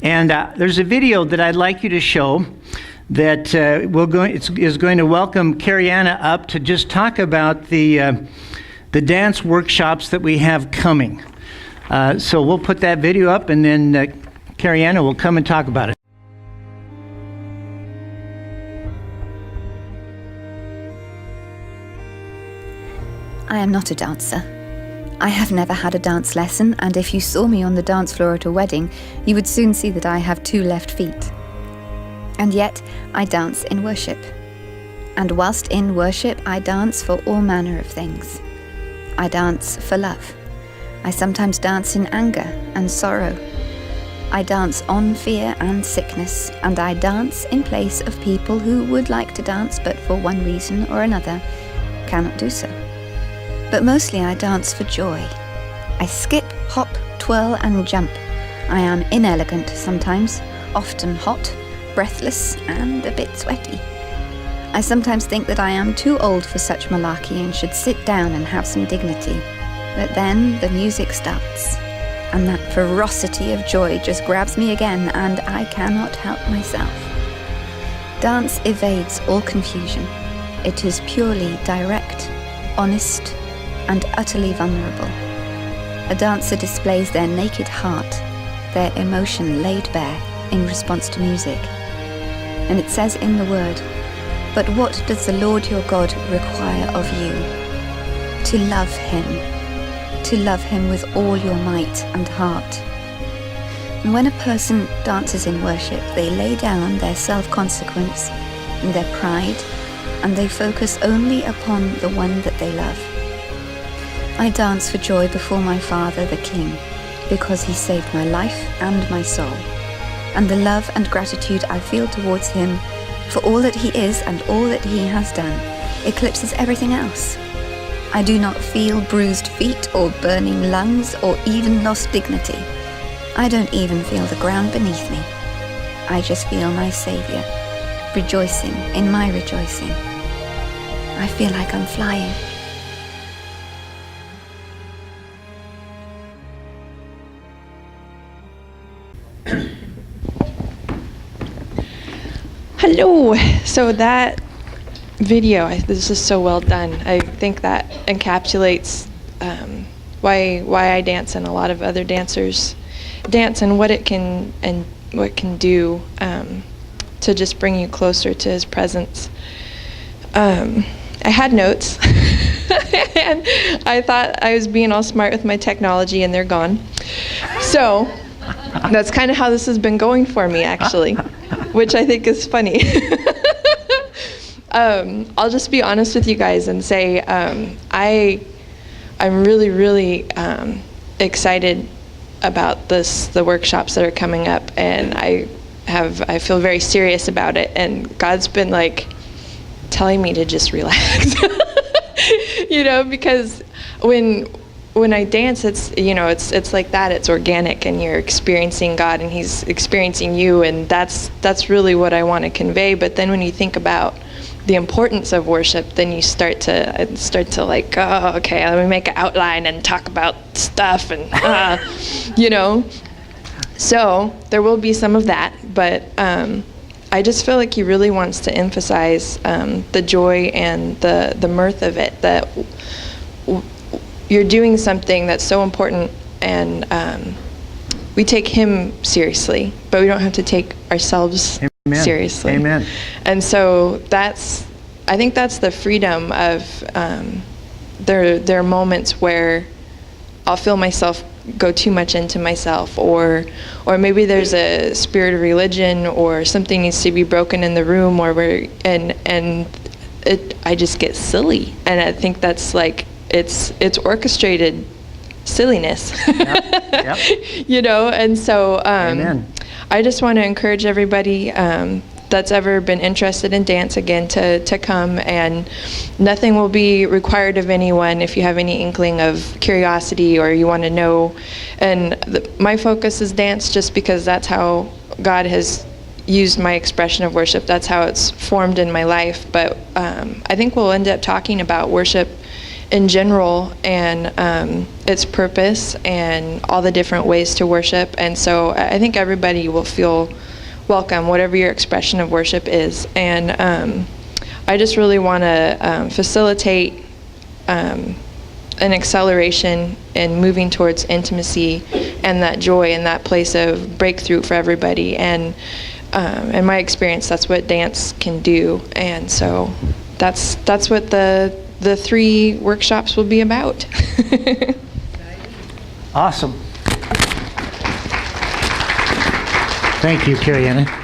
And there's a video that I'd like you to show that is going to welcome Karianna up to just talk about the dance workshops that we have coming. So we'll put that video up, and then Karianna will come and talk about it. I am not a dancer. I have never had a dance lesson, and if you saw me on the dance floor at a wedding, you would soon see that I have 2 left feet. And yet, I dance in worship. And whilst in worship, I dance for all manner of things. I dance for love. I sometimes dance in anger and sorrow. I dance on fear and sickness, and I dance in place of people who would like to dance, but for one reason or another, cannot do so. But mostly I dance for joy. I skip, hop, twirl and jump. I am inelegant sometimes, often hot, breathless and a bit sweaty. I sometimes think that I am too old for such malarkey and should sit down and have some dignity. But then the music starts, and that ferocity of joy just grabs me again, and I cannot help myself. Dance evades all confusion. It is purely direct, honest, and utterly vulnerable. A dancer displays their naked heart, their emotion laid bare in response to music. And it says in the word, "But what does the Lord your God require of you? To love him with all your might and heart." And when a person dances in worship, they lay down their self-consequence and their pride, and they focus only upon the one that they love. I dance for joy before my Father the King, because he saved my life and my soul. And the love and gratitude I feel towards him for all that he is and all that he has done eclipses everything else. I do not feel bruised feet or burning lungs or even lost dignity. I don't even feel the ground beneath me. I just feel my Savior, rejoicing in my rejoicing. I feel like I'm flying. Hello. So that video, this is so well done. I think that encapsulates why I dance and a lot of other dancers dance, and what it can do to just bring you closer to his presence. I had notes, and I thought I was being all smart with my technology, and they're gone. So that's kind of how this has been going for me, actually, which I think is funny. I'll just be honest with you guys and say I'm really, really excited about the workshops that are coming up, and I feel very serious about it, and God's been like telling me to just relax, because when I dance, it's like that. It's organic, and you're experiencing God, and He's experiencing you, and that's really what I want to convey. But then when you think about the importance of worship, then you start to like, oh, okay, let me make an outline and talk about stuff, and So there will be some of that, but I just feel like He really wants to emphasize the joy and the mirth of it. That you're doing something that's so important, and we take Him seriously, but we don't have to take ourselves seriously. Amen. And so I think that's the freedom of there are moments where I'll feel myself go too much into myself, or maybe there's a spirit of religion, or something needs to be broken in the room, or I just get silly, and I think that's like it's orchestrated silliness. Yep. And so Amen. I just want to encourage everybody that's ever been interested in dance again to come, and nothing will be required of anyone if you have any inkling of curiosity or you want to know. And my focus is dance, just because that's how God has used my expression of worship. That's how it's formed in my life. But I think we'll end up talking about worship in general, and its purpose and all the different ways to worship. And so I think everybody will feel welcome, whatever your expression of worship is. And I just really want to facilitate an acceleration in moving towards intimacy and that joy and that place of breakthrough for everybody. And in my experience, that's what dance can do. And so that's what the 3 workshops will be about. Awesome. Thank you, Karianna.